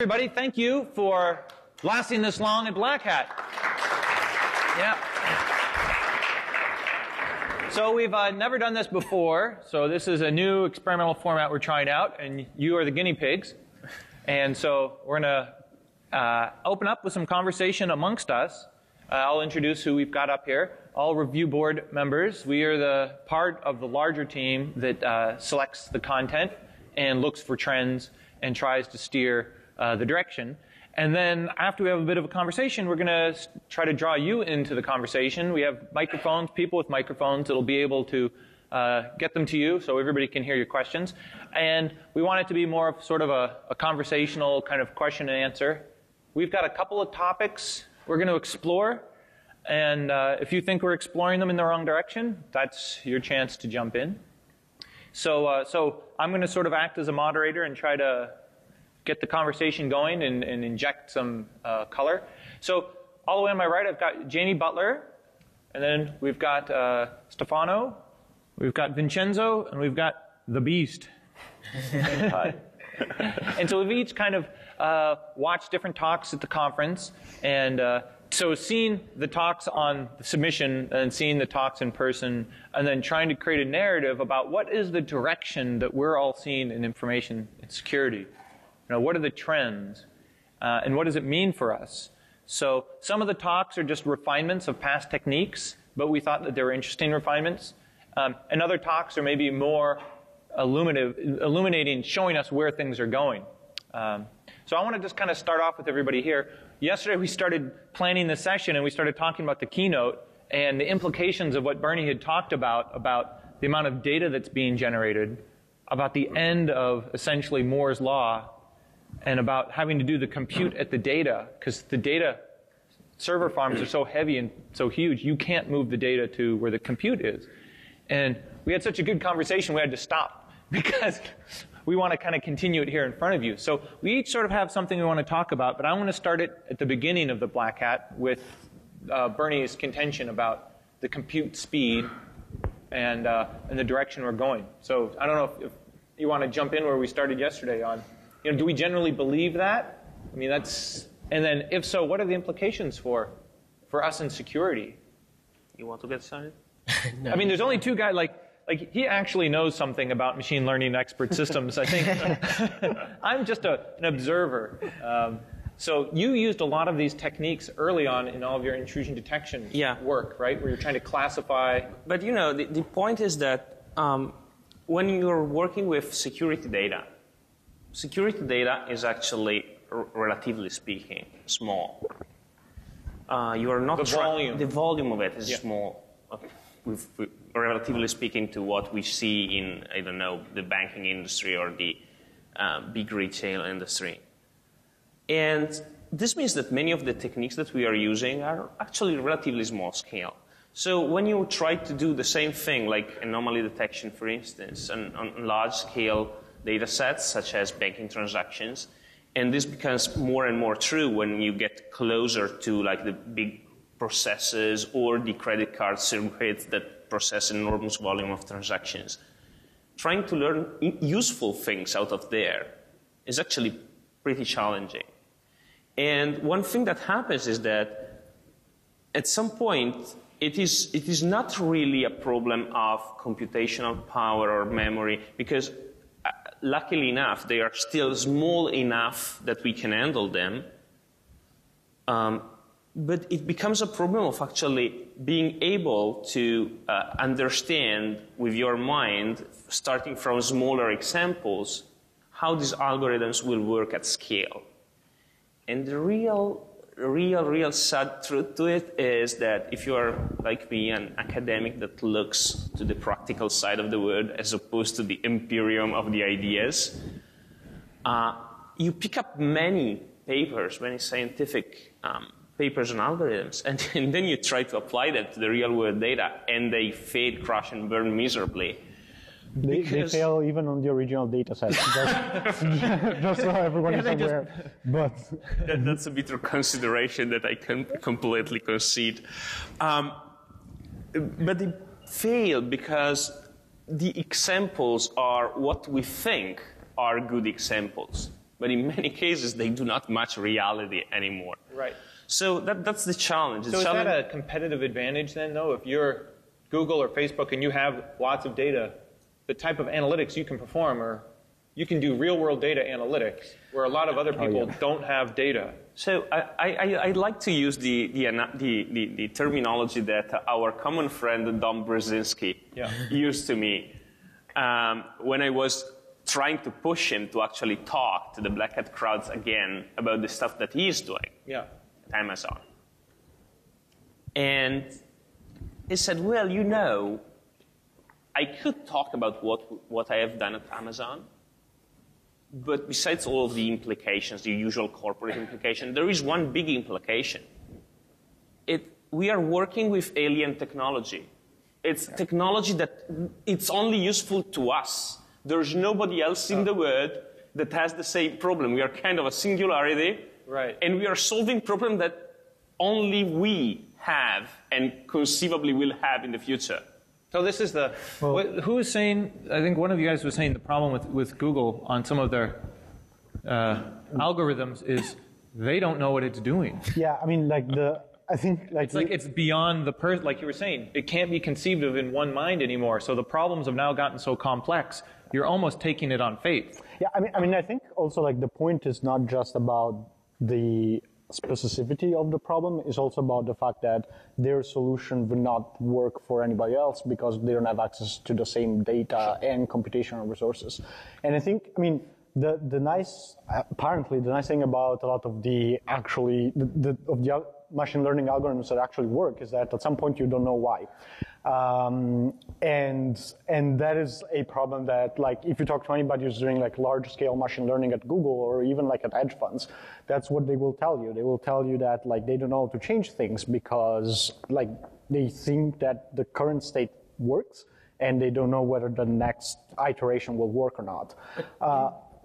Everybody, thank you for lasting this long at Black Hat. Yeah. So we've never done this before, so this is a new experimental format we're trying out, and you are the guinea pigs. And so we're going to open up with some conversation amongst us. I'll introduce who we've got up here. All review board members. We are the part of the larger team that selects the content and looks for trends and tries to steer the direction. And then after we have a bit of a conversation, we're going to try to draw you into the conversation. We have microphones, people with microphones that'll be able to get them to you so everybody can hear your questions. And we want it to be more of sort of a conversational kind of question and answer. We've got a couple of topics we're going to explore. And if you think we're exploring them in the wrong direction, that's your chance to jump in. So I'm going to sort of act as a moderator and try to get the conversation going and inject some color. So all the way on my right, I've got Jamie Butler, and then we've got Stefano, we've got Vincenzo, and we've got the Beast. And so we've each kind of watched different talks at the conference, and so seeing the talks on the submission and seeing the talks in person, and then trying to create a narrative about what is the direction that we're all seeing in information security. You know, what are the trends, and what does it mean for us? So some of the talks are just refinements of past techniques, but we thought that they were interesting refinements. And other talks are maybe more illuminating, showing us where things are going. So I want to just kind of start off with everybody here. Yesterday we started planning the session, and we started talking about the keynote and the implications of what Bernie had talked about the amount of data that's being generated, about the end of essentially Moore's law, and about having to do the compute at the data, because the data server farms are so heavy and so huge, you can't move the data to where the compute is. And we had such a good conversation, we had to stop, because we want to kind of continue it here in front of you. So we each sort of have something we want to talk about, but I want to start it at the beginning of the Black Hat with Bernie's contention about the compute speed and the direction we're going. So I don't know if you want to jump in where we started yesterday on, you know, do we generally believe that? I mean, that's, and then if so, what are the implications for us in security? You want to get started? No. I mean, there's only two guys, like he actually knows something about machine learning expert systems. I think I'm just an observer. So you used a lot of these techniques early on in all of your intrusion detection work, right? Where you're trying to classify. But you know, the point is that when you're working with security data is actually, relatively speaking, small. You are not the volume of it is small, relatively speaking, to what we see in, I don't know, the banking industry or the big retail industry. And this means that many of the techniques that we are using are actually relatively small scale. So when you try to do the same thing, like anomaly detection, for instance, on large scale data sets, such as banking transactions, and this becomes more and more true when you get closer to like the big processes or the credit card circuits that process an enormous volume of transactions. Trying to learn useful things out of there is actually pretty challenging. And one thing that happens is that at some point it is not really a problem of computational power or memory, because luckily enough, they are still small enough that we can handle them. But it becomes a problem of actually being able to understand with your mind, starting from smaller examples, how these algorithms will work at scale. And the real sad truth to it is that if you are, like me, an academic that looks to the practical side of the world as opposed to the empyrean of the ideas, you pick up many papers, many scientific papers on algorithms, and then you try to apply them to the real world data, and they fade, crash, and burn miserably. They fail even on the original data set, just so everyone is aware. But that's a bitter consideration that I can completely concede. But they fail because the examples are what we think are good examples. but in many cases, they do not match reality anymore. Right. So that's the challenge. So is that a competitive advantage then, though? If you're Google or Facebook and you have lots of data, the type of analytics you can perform, or you can do real-world data analytics, where a lot of other people don't have data. So I like to use the terminology that our common friend Don Brzezinski used to me when I was trying to push him to actually talk to the Black Hat crowds again about the stuff that he's doing at Amazon. And he said, well, you know, I could talk about what I have done at Amazon, but besides all of the implications, the usual corporate implication, there is one big implication. We are working with alien technology. It's technology that it's only useful to us. There's nobody else in the world that has the same problem. We are kind of a singularity, and we are solving problems that only we have and conceivably will have in the future. So this is the, who was saying, I think one of you guys was saying the problem with Google on some of their algorithms is they don't know what it's doing. Yeah, I mean, I think it's beyond the person, like you were saying, it can't be conceived of in one mind anymore. So the problems have now gotten so complex, you're almost taking it on faith. Yeah, I mean, I think also the point is not just about the specificity of the problem, is also about the fact that their solution will not work for anybody else because they don't have access to the same data and computational resources. And I think, I mean, apparently the nice thing about a lot of the machine learning algorithms that actually work is that at some point you don't know why. And that is a problem that, if you talk to anybody who's doing large scale machine learning at Google or even at hedge funds, that's what they will tell you. They will tell you that they don't know how to change things because they think that the current state works and they don't know whether the next iteration will work or not.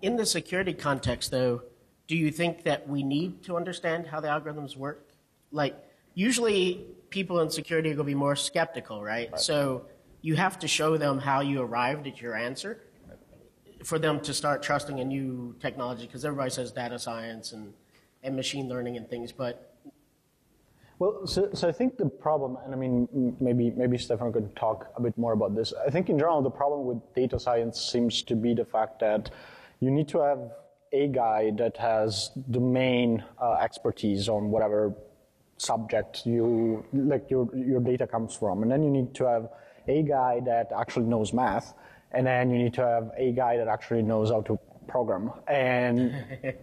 In the security context, though, do you think that we need to understand how the algorithms work? Usually people in security are going to be more skeptical, right? So you have to show them how you arrived at your answer for them to start trusting a new technology, because everybody says data science and machine learning and things, but... Well, so I think the problem, and I mean, maybe Stefan could talk a bit more about this. I think in general, the problem with data science seems to be the fact that you need to have a guy that has domain expertise on whatever subject your data comes from, and then you need to have a guy that actually knows math, and then you need to have a guy that actually knows how to program. And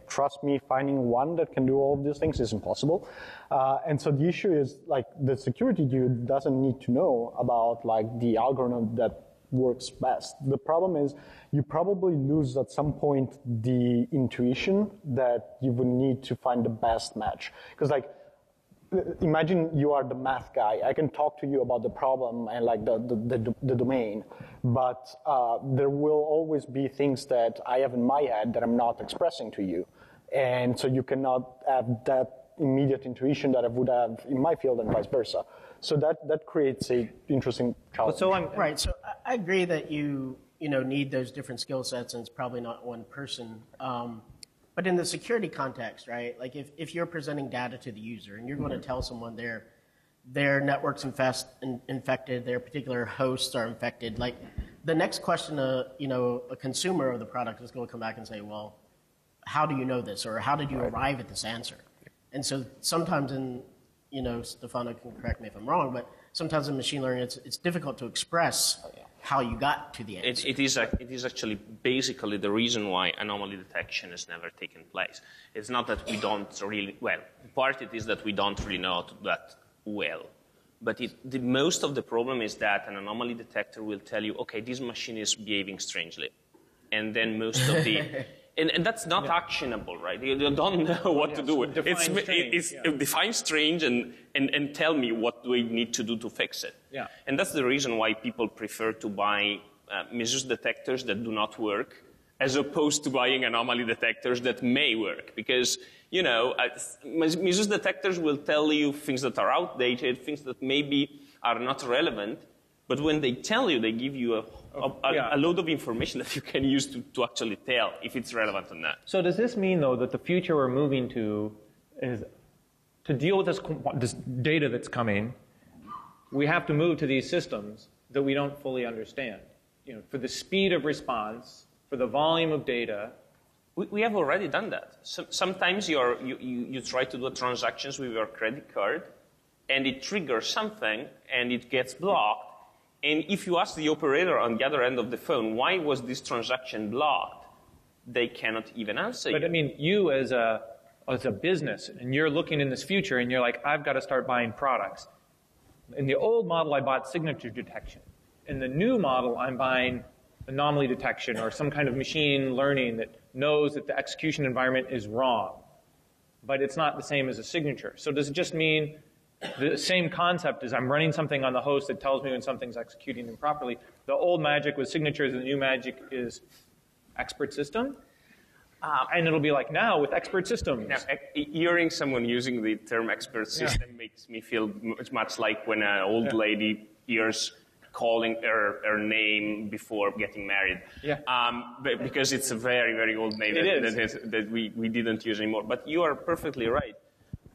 trust me, finding one that can do all of these things is impossible. And so the issue is the security dude doesn't need to know about the algorithm that works best. The problem is you probably lose at some point the intuition that you would need to find the best match. Because imagine you are the math guy. I can talk to you about the problem and the domain, but there will always be things that I have in my head that I'm not expressing to you. And so you cannot have that immediate intuition that I would have in my field and vice versa. So that creates a interesting challenge. Right, so I agree that you need those different skill sets, and it's probably not one person. But in the security context, right, if you're presenting data to the user and you're going to tell someone their network's infected, their particular hosts are infected, the next question a consumer of the product is going to come back and say, well, how do you know this, or how did you arrive at this answer? And so sometimes Stefano can correct me if I'm wrong, but sometimes in machine learning it's difficult to express how you got to the answer. It is actually basically the reason why anomaly detection has never taken place. It's not that we don't really, part it is that we don't really know how to do that well. But most of the problem is that an anomaly detector will tell you, okay, this machine is behaving strangely. And then most of the... And that's not actionable, right? You don't know what to do with it. Define strange and tell me what do I need to do to fix it. Yeah. And that's the reason why people prefer to buy misuse detectors that do not work as opposed to buying anomaly detectors that may work. Because, misuse detectors will tell you things that are outdated, things that maybe are not relevant. But when they tell you, they give you a load of information that you can use to actually tell if it's relevant or not. So does this mean, though, that the future we're moving to is to deal with this data that's coming, we have to move to these systems that we don't fully understand. You know, for the speed of response, for the volume of data. We have already done that. Sometimes you try to do transactions with your credit card, and it triggers something, and it gets blocked. And if you ask the operator on the other end of the phone, why was this transaction blocked, they cannot even answer you. But I mean, you as a business, and you're looking in this future, and you're like, I've got to start buying products. In the old model, I bought signature detection. In the new model, I'm buying anomaly detection or some kind of machine learning that knows that the execution environment is wrong. But it's not the same as a signature. So does it just mean the same concept is I'm running something on the host that tells me when something's executing improperly? The old magic was signatures, and the new magic is expert system? And it'll be like now with expert systems. Now, hearing someone using the term expert system makes me feel much like when an old lady hears calling her name before getting married. Yeah. Because it's a very, very old name that we didn't use anymore. But you are perfectly right.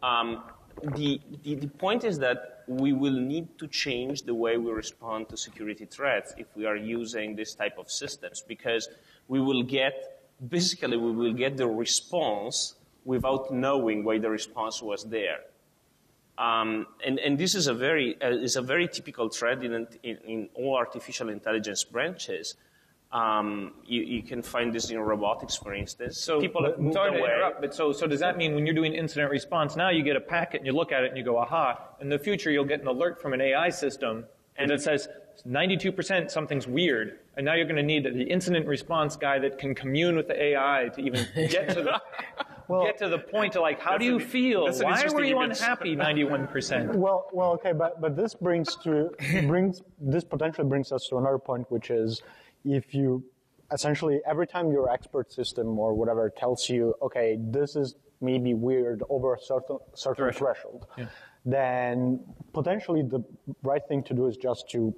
The point is that we will need to change the way we respond to security threats if we are using this type of systems, because we will get the response without knowing why the response was there. And this is a very typical trend in all artificial intelligence branches. You can find this in robotics, for instance. So people have moved sorry to away. interrupt, but so does that mean when you're doing incident response now, you get a packet and you look at it and you go, aha. In the future, you'll get an alert from an AI system and it says 92% something's weird. And now you're going to need the incident response guy that can commune with the AI to even get to the get to the point of like, how do you feel? Why were you unhappy 91%? Well, okay, but this this potentially brings us to another point, which is if you essentially every time your expert system or whatever tells you, okay, this is maybe weird over a certain threshold, then potentially the right thing to do is just to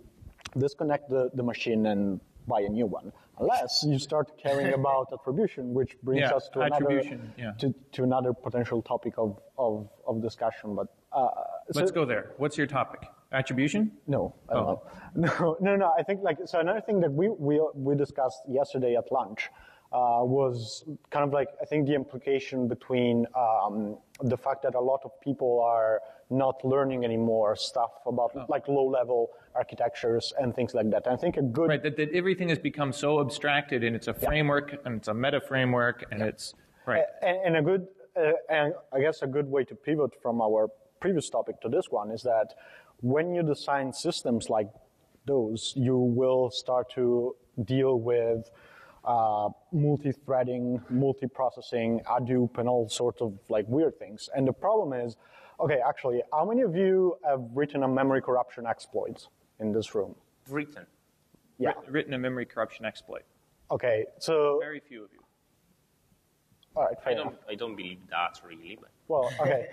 disconnect the machine and buy a new one. Unless you start caring about attribution, which brings us to to another potential topic of discussion. But let's go there. What's your topic? Attribution? No, no. I think so. Another thing that we discussed yesterday at lunch was kind of like I think the implication between the fact that a lot of people are not learning anymore stuff about like low-level architectures and things like that. And I think a good that everything has become so abstracted, and it's a framework, and it's a meta framework, and it's and a good and I guess a good way to pivot from our previous topic to this one is that when you design systems like those, you will start to deal with multi-threading, multi-processing, Hadoop, and all sorts of like weird things. And the problem is, okay, actually, how many of you have written a memory corruption exploit in this room? Written? Yeah. Written a memory corruption exploit. Okay, so... Very few of you. All right, I don't believe that, really. But. Well, okay.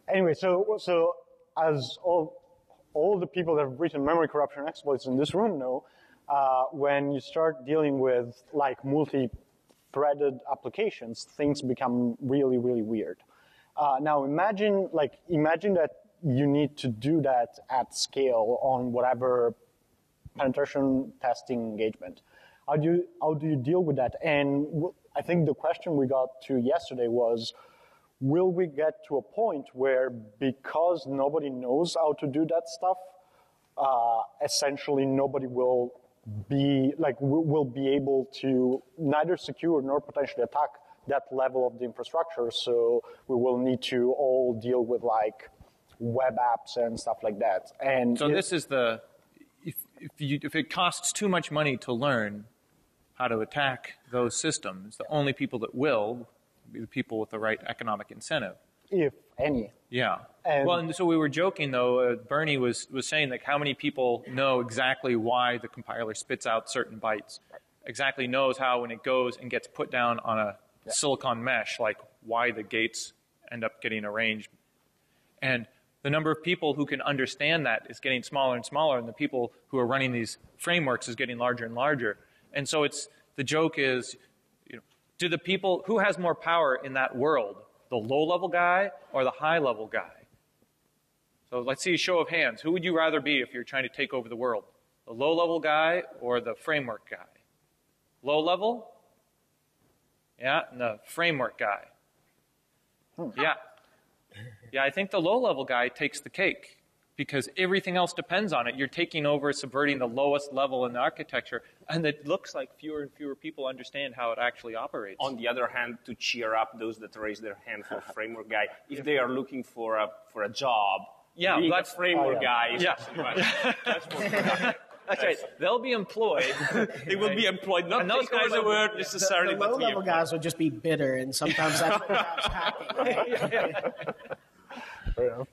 Anyway, so as all the people that have written memory corruption exploits in this room know, when you start dealing with like multi-threaded applications, things become really, really weird. Now imagine that you need to do that at scale on whatever penetration testing engagement. How do you deal with that? And I think the question we got to yesterday was, will we get to a point where because nobody knows how to do that stuff, essentially nobody will be able to neither secure nor potentially attack that level of the infrastructure, so we will need to all deal with like web apps and stuff like that. And so this is if it costs too much money to learn how to attack those systems, the only people that will be the people with the right economic incentive. If any. Yeah. And so we were joking, though. Bernie was saying, like, how many people know exactly why the compiler spits out certain bytes, exactly knows how when it goes and gets put down on a silicon mesh, like why the gates end up getting arranged. And The number of people who can understand that is getting smaller and smaller, and the people who are running these frameworks is getting larger and larger. And so the joke is, do the people, who has more power in that world, the low-level guy or the high-level guy? So let's see a show of hands. Who would you rather be if you're trying to take over the world? The low-level guy or the framework guy? Low-level? Yeah, and the framework guy. Yeah. Yeah, I think the low-level guy takes the cake because everything else depends on it. You're taking over, subverting the lowest level in the architecture, and it looks like fewer and fewer people understand how it actually operates. On the other hand, to cheer up those that raise their hand for framework guy, if they are looking for a job, being a framework guy is much more productive. That's right. They'll be employed. They will be employed, not those guys the word necessarily, the but low-level guys will just be bitter, and sometimes that's what drives hacking. Right?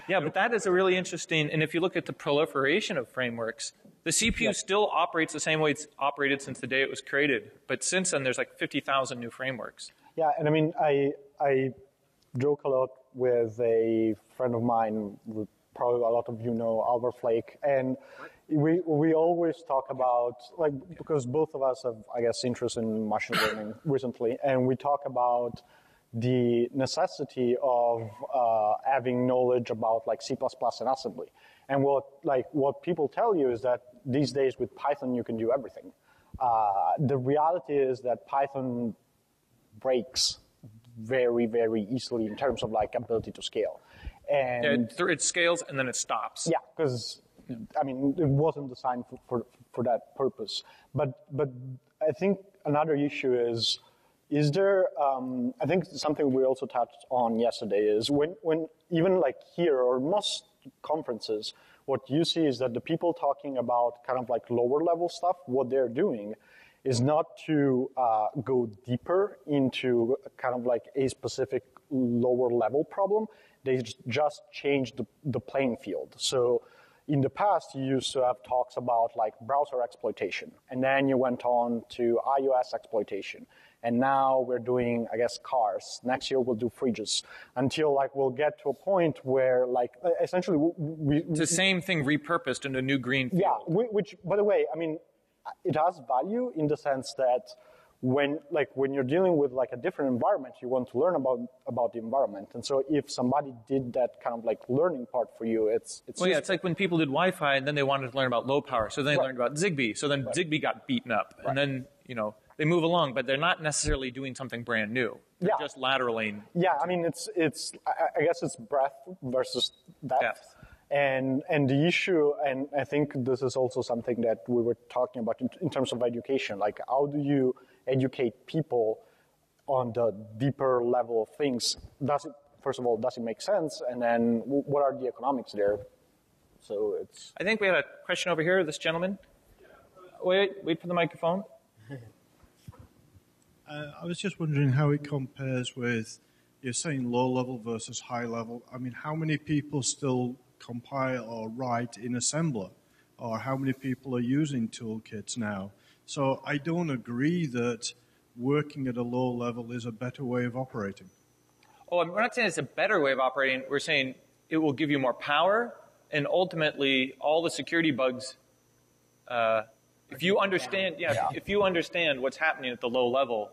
Yeah, but that is a really interesting, and if you look at the proliferation of frameworks, the CPU still operates the same way it's operated since the day it was created. But since then, there's like 50,000 new frameworks. Yeah, and I mean, I joke a lot with a friend of mine, probably a lot of you know, Albert Flake, and we always talk about, like, because both of us have, I guess, interest in machine learning recently, and we talk about the necessity of having knowledge about like C++ and assembly. And what people tell you is that these days with Python you can do everything. The reality is that Python breaks very, very easily in terms of like ability to scale. And it scales and then it stops. Yeah, because I mean it wasn't designed for that purpose. But I think another issue is there, I think something we also touched on yesterday is when even like here or most conferences, what you see is that the people talking about kind of like lower level stuff, what they're doing is not to go deeper into kind of like a specific lower level problem. They just change the playing field. So in the past, you used to have talks about like browser exploitation, and then you went on to iOS exploitation. And now we're doing, I guess, cars. Next year we'll do fridges until like we'll get to a point where like essentially it's the same thing repurposed into a new green field. Yeah, which by the way, I mean, it has value in the sense that when you're dealing with like a different environment, you want to learn about the environment. And so if somebody did that kind of like learning part for you, it's well, yeah, it's like when people did Wi-Fi and then they wanted to learn about low power, so then they learned about Zigbee. So then Zigbee got beaten up, and then they move along, but they're not necessarily doing something brand new. They're just lateraling. Yeah, I mean, I guess it's breadth versus depth. And the issue, and I think this is also something that we were talking about in terms of education, like how do you educate people on the deeper level of things? First of all, does it make sense? And then what are the economics there? So it's... I think we had a question over here, this gentleman. Wait for the microphone. I was just wondering how it compares with, you're saying low level versus high level. I mean, how many people still compile or write in assembler? Or how many people are using toolkits now? So I don't agree that working at a low level is a better way of operating. Oh, we're not saying it's a better way of operating. We're saying it will give you more power, and ultimately all the security bugs, if you understand what's happening at the low level,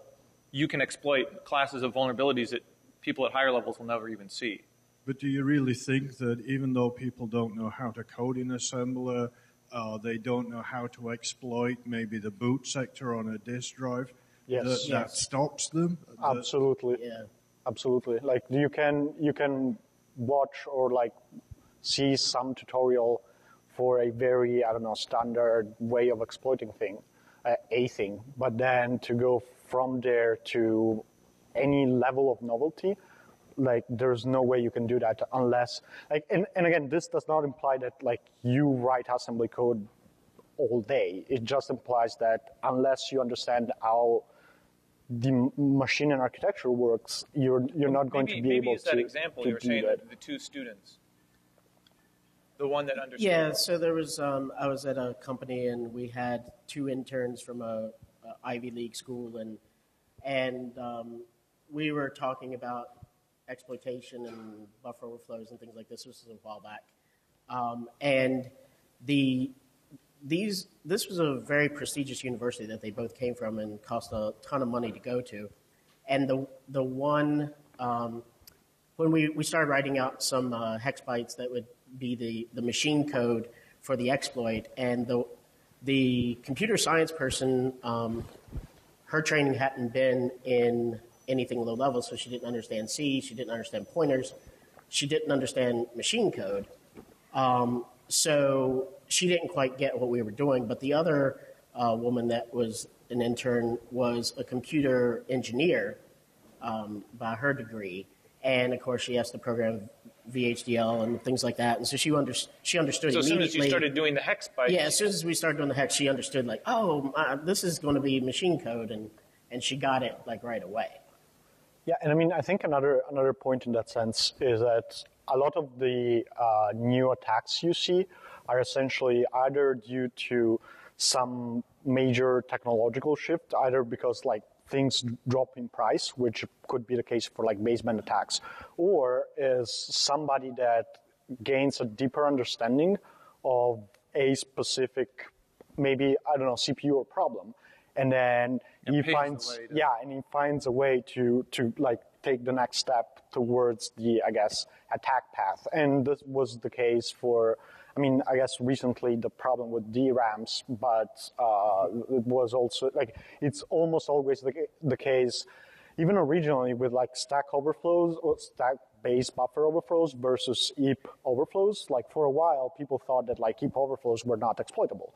you can exploit classes of vulnerabilities that people at higher levels will never even see. But do you really think that even though people don't know how to code in assembler, they don't know how to exploit maybe the boot sector on a disk drive, that stops them? Absolutely. Yeah. Absolutely. Like you can watch or like see some tutorial for a very, I don't know, standard way of exploiting a thing, but then to go from there to any level of novelty, like there's no way you can do that unless, like, and again, this does not imply that like you write assembly code all day. It just implies that unless you understand how the machine and architecture works, you're not going to be able to. Maybe use that example you were saying, the two students. The one that understood. Yeah, so there was, I was at a company and we had two interns from a Ivy League school and we were talking about exploitation and buffer overflows and things like this. This was a while back. And this was a very prestigious university that they both came from and cost a ton of money to go to. And the one, when we started writing out some hex bytes that would be the machine code for the exploit, and the computer science person, her training hadn't been in anything low level, so she didn't understand C, she didn't understand pointers, she didn't understand machine code. So she didn't quite get what we were doing, but the other woman that was an intern was a computer engineer by her degree, and of course she has to program VHDL and things like that, and so she understood So immediately. as soon as you started doing the hex bytes. Yeah, as soon as we started doing the hex, she understood like, this is going to be machine code, and she got it like right away. Yeah, and I mean, I think another point in that sense is that a lot of the new attacks you see are essentially either due to some major technological shift, either because like things drop in price, which could be the case for like baseband attacks, or is somebody that gains a deeper understanding of a specific, maybe, I don't know, CPU or problem. And then he finds a way to like take the next step towards the, I guess, attack path. And this was the case for, I mean, I guess recently the problem with DRAMs, but it was also like, it's almost always the case, even originally with like stack overflows or stack-based buffer overflows versus heap overflows. Like for a while, people thought that like heap overflows were not exploitable.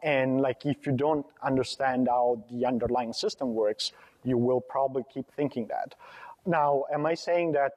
And like if you don't understand how the underlying system works, you will probably keep thinking that. Now, am I saying that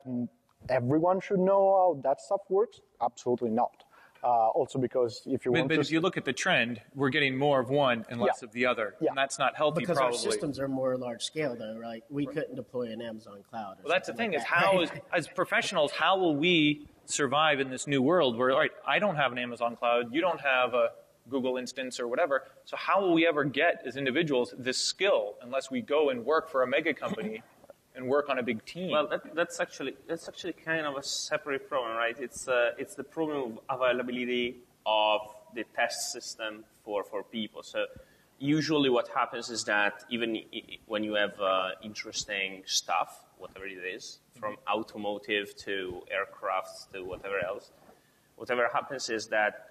everyone should know how that stuff works? Absolutely not. Also because if you want but if you look at the trend, we're getting more of one and less of the other. Yeah. And that's not healthy, Because probably. our systems are more large scale, though, right? We couldn't deploy an Amazon cloud. Well, that's the thing, like is that, how, right? as professionals, how will we survive in this new world where, all right, I don't have an Amazon cloud, you don't have a Google instance or whatever, so how will we ever get, as individuals, this skill unless we go and work for a mega company and work on a big team? Well, that's actually kind of a separate problem, right? It's the problem of availability of the test system for people. So usually what happens is that even when you have interesting stuff, whatever it is, from automotive to aircraft to whatever else, whatever happens is that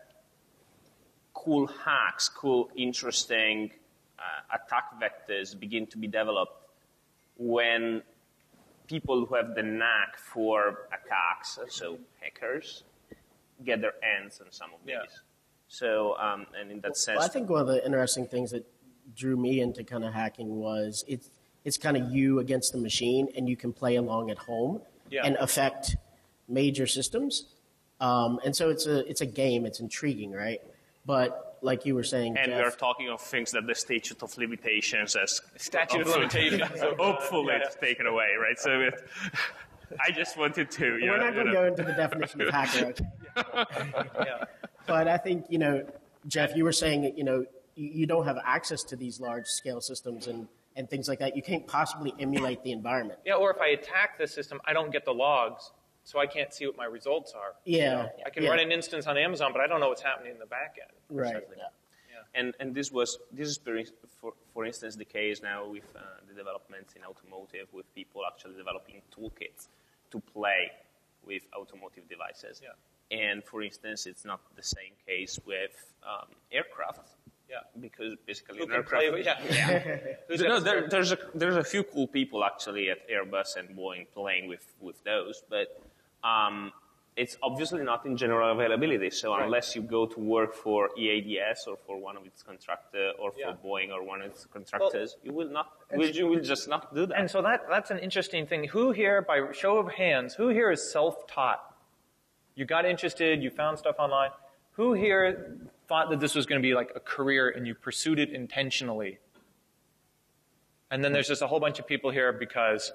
cool hacks, cool, interesting attack vectors begin to be developed when people who have the knack for attacks, so hackers, get their hands on some of these. Yeah. So, and in that sense, Well, I think one of the interesting things that drew me into kind of hacking was it's kind of you against the machine, and you can play along at home and affect major systems. And so it's a game. It's intriguing, right? But like you were saying, and Jeff, we are talking of things that the statute of limitations has Statute of limitations. hopefully it's taken away, right? So I just wanted to. we're not going to go into the definition of hacker. Okay? But I think, Jeff, you were saying, you don't have access to these large-scale systems and things like that. You can't possibly emulate the environment. Yeah, or if I attack the system, I don't get the logs, so I can't see what my results are. Yeah. I can run an instance on Amazon, but I don't know what's happening in the back end. Right. And this is for instance the case now with the developments in automotive, with people actually developing toolkits to play with automotive devices. Yeah. And for instance, it's not the same case with aircraft. Yeah. Because basically, Who an can aircraft. play with, There's a few cool people actually at Airbus and Boeing playing with those, but it's obviously not in general availability. So unless you go to work for EADS or for one of its contractors, or for Boeing or one of its contractors, you will just not do that. And so that's an interesting thing. Who here, by show of hands, who here is self-taught? You got interested, you found stuff online. Who here thought that this was going to be like a career and you pursued it intentionally? And then there's just a whole bunch of people here because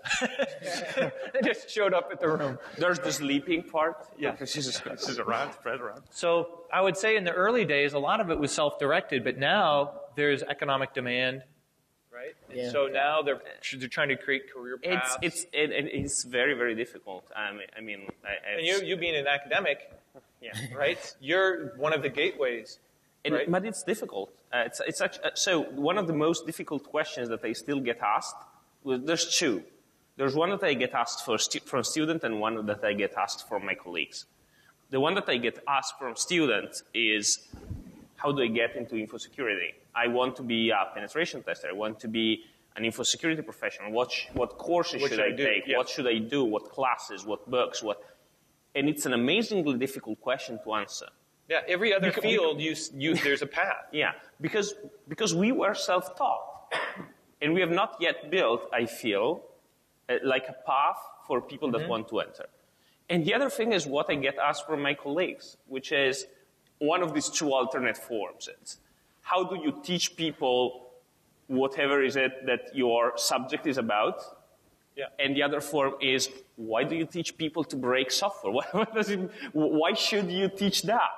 they just showed up at the room. There's the sleeping part. Yeah. Because this is around, spread around. So I would say in the early days, a lot of it was self-directed, but now there's economic demand, right? right? And Yeah. so now they're trying to create career paths. It's very, very difficult. And you being an academic, right? You're one of the gateways. Right? But it's difficult. It's actually, so one of the most difficult questions that I still get asked, well, there's two. There's one that I get asked from students and one that I get asked from my colleagues. The one that I get asked from students is, how do I get into info security? I want to be a penetration tester. I want to be an info security professional. What courses should I take? Yeah. What should I do? What classes? What books? And it's an amazingly difficult question to answer. Yeah, every other field, there's a path. Yeah, because we were self-taught. And we have not yet built, I feel, like a path for people that want to enter. And the other thing is what I get asked from my colleagues, which is one of these two alternate forms. It's how do you teach people whatever is it that your subject is about? Yeah. And the other form is, why do you teach people to break software? Why should you teach that?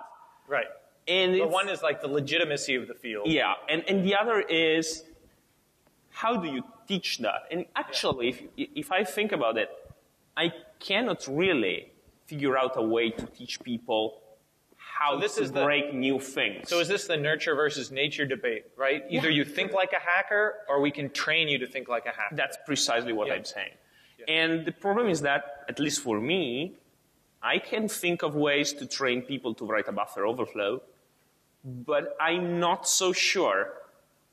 Right. And the one is like the legitimacy of the field. Yeah, and the other is, how do you teach that? And actually, if I think about it, I cannot really figure out a way to teach people how to break new things. So is this the nurture versus nature debate, right? Either you think like a hacker, or we can train you to think like a hacker. That's precisely what I'm saying. Yeah. And the problem is that, at least for me, I can think of ways to train people to write a buffer overflow, but I'm not so sure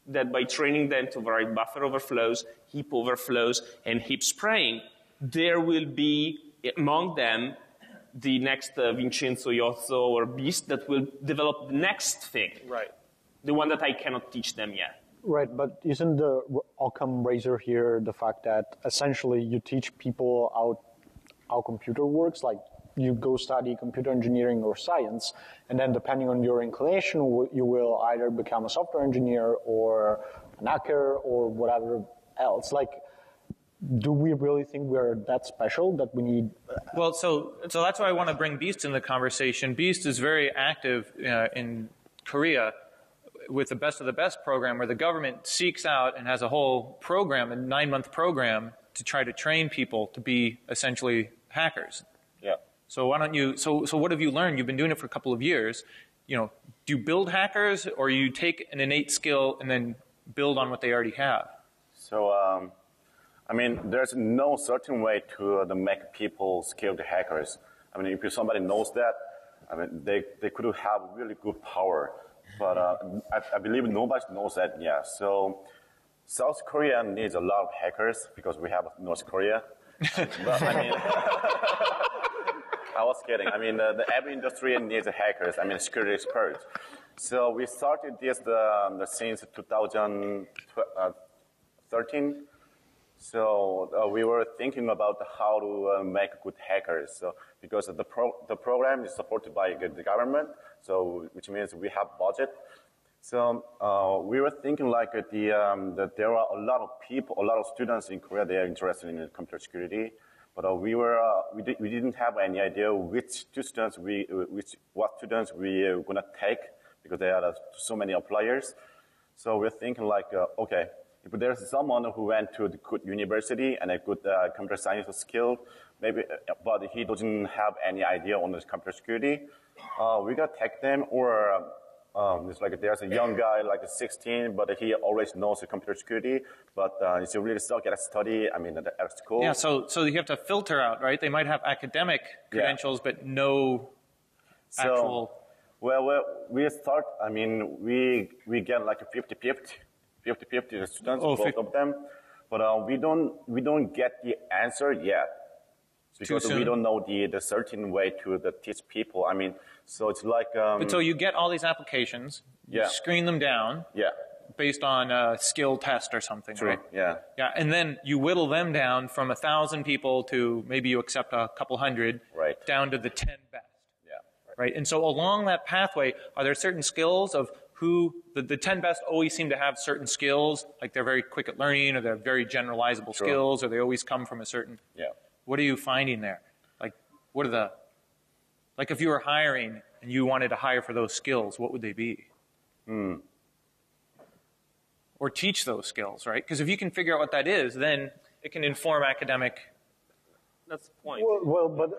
that by training them to write buffer overflows, heap overflows, and heap spraying, there will be among them the next Vincenzo, Yozzo, or Beast that will develop the next thing. Right. The one that I cannot teach them yet. Right, but isn't the Occam razor here the fact that essentially you teach people how computer works? Like, you go study computer engineering or science, and then depending on your inclination, you will either become a software engineer or an hacker or whatever else. Like, do we really think we're that special that we need? Well, so that's why I want to bring Beast in the conversation. Beast is very active in Korea with the Best of the Best program, where the government seeks out and has a whole program, a 9-month program, to try to train people to be essentially hackers. Yeah. So why don't you? So what have you learned? You've been doing it for a couple of years. You know, do you build hackers, or you take an innate skill and then build on what they already have? So, I mean, there's no certain way to make people skilled hackers. I mean, if somebody knows that, I mean, they could have really good power. But I believe nobody knows that yet. So South Korea needs a lot of hackers because we have North Korea. But, I mean, I was kidding. I mean, every industry needs hackers. I mean, security experts. So we started this since 2013. So we were thinking about how to make good hackers. So because the program is supported by the government, so which means we have budget. So we were thinking like that there are a lot of people, a lot of students in Korea, they are interested in computer security. But we didn't have any idea what students we were gonna take because there are so many appliers. So we're thinking like, okay, if there's someone who went to the good university and a good computer science skill, maybe, but he doesn't have any idea on the computer security, we gotta take them. Or it's like there's a young guy like 16, but he always knows the computer security, but he's really stuck at study. I mean, at school. Yeah. So you have to filter out, right? They might have academic credentials, but no actual. Well, we start. I mean, we get like a 50-50 students, both of them, but we don't get the answer yet because we don't know the certain way to teach people. I mean, so it's like. But so you get all these applications, you screen them down, based on a skill test or something, True. right? Yeah. Yeah, and then you whittle them down from 1,000 people to maybe you accept a couple hundred, right, down to the 10 best. Yeah. Right, and so along that pathway, are there certain skills of who the 10 best always seem to have certain skills, like they're very quick at learning, or they're very generalizable skills, or they always come from a certain. Yeah. What are you finding there? Like, what are like if you were hiring and you wanted to hire for those skills, what would they be? Or or teach those skills, right? Because if you can figure out what that is, then it can inform academic. That's the point. Well, but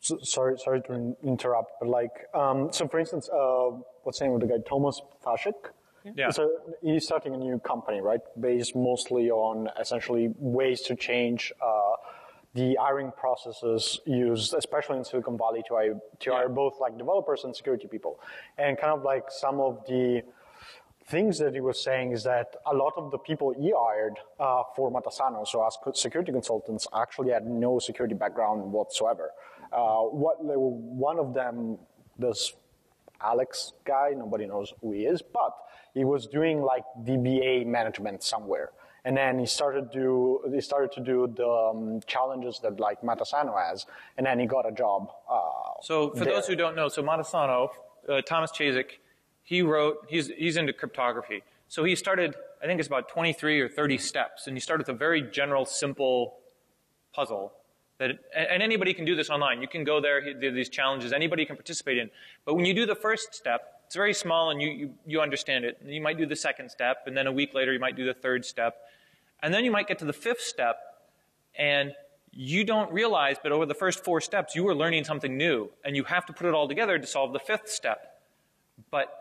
sorry to interrupt, but like, so for instance, what's the name of the guy? Thomas Fashik. Yeah. So he's starting a new company, right? Based mostly on essentially ways to change the hiring processes used, especially in Silicon Valley, to hire both like developers and security people. And kind of like some of the things that he was saying is that a lot of the people he hired for Matasano, so as security consultants, actually had no security background whatsoever. One of them, this Alex guy, nobody knows who he is, but he was doing like DBA management somewhere. And then he started to do the challenges that like Matasano has, and then he got a job. So for those who don't know, so Matasano, Thomas Chazek, he's into cryptography. So he started, I think it's about 23 or 30 steps, and he started with a very general, simple puzzle. And anybody can do this online. You can go there, there are these challenges, anybody can participate in. But when you do the first step, it's very small and you understand it. And you might do the second step, and then a week later you might do the third step. And then you might get to the fifth step, and you don't realize, but over the first 4 steps, you were learning something new, and you have to put it all together to solve the fifth step. But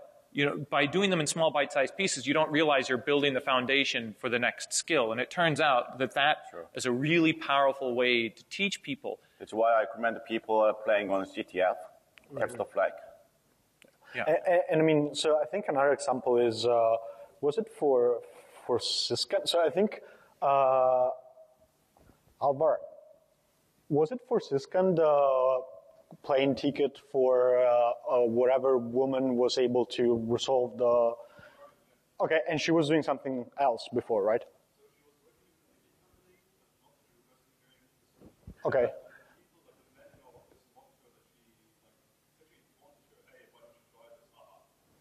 by doing them in small bite-sized pieces, you don't realize you're building the foundation for the next skill. And it turns out that is a really powerful way to teach people. That's why I recommend people playing on CTF, capture the flag. Yeah. And I mean, so I think another example is, was it for Syscan? So I think, Alvar, was it for Syscan the plane ticket for whatever woman was able to resolve the... Okay, and she was doing something else before, right? Okay.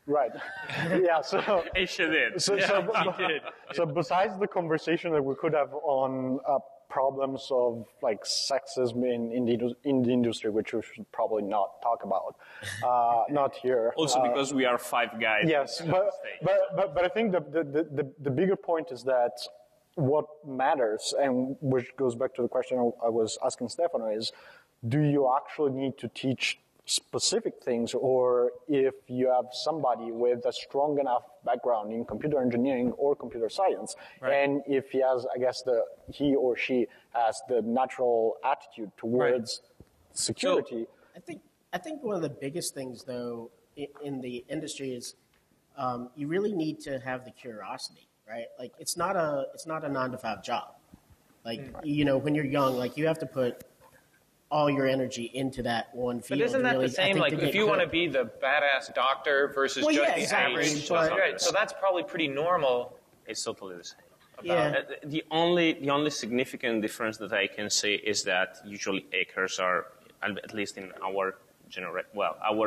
Right. Yeah, so... She did. So besides the conversation that we could have on problems of like sexism in the industry, which we should probably not talk about, not here. Also because we are 5 guys. Yes, but I think the bigger point is that what matters, and which goes back to the question I was asking Stefano, is do you actually need to teach specific things, or if you have somebody with a strong enough background in computer engineering or computer science, right, and if he has, I guess, he or she has the natural attitude towards security. So I think one of the biggest things, though, in the industry is you really need to have the curiosity, right? Like it's not a 9-to-5 job. Like when you're young, like you have to put all your energy into that one field. But isn't that really, the same? Like if you want to be the badass doctor versus just the average, right? So that's probably pretty normal. It's totally the same. The only significant difference that I can say is that usually hackers are, at least in our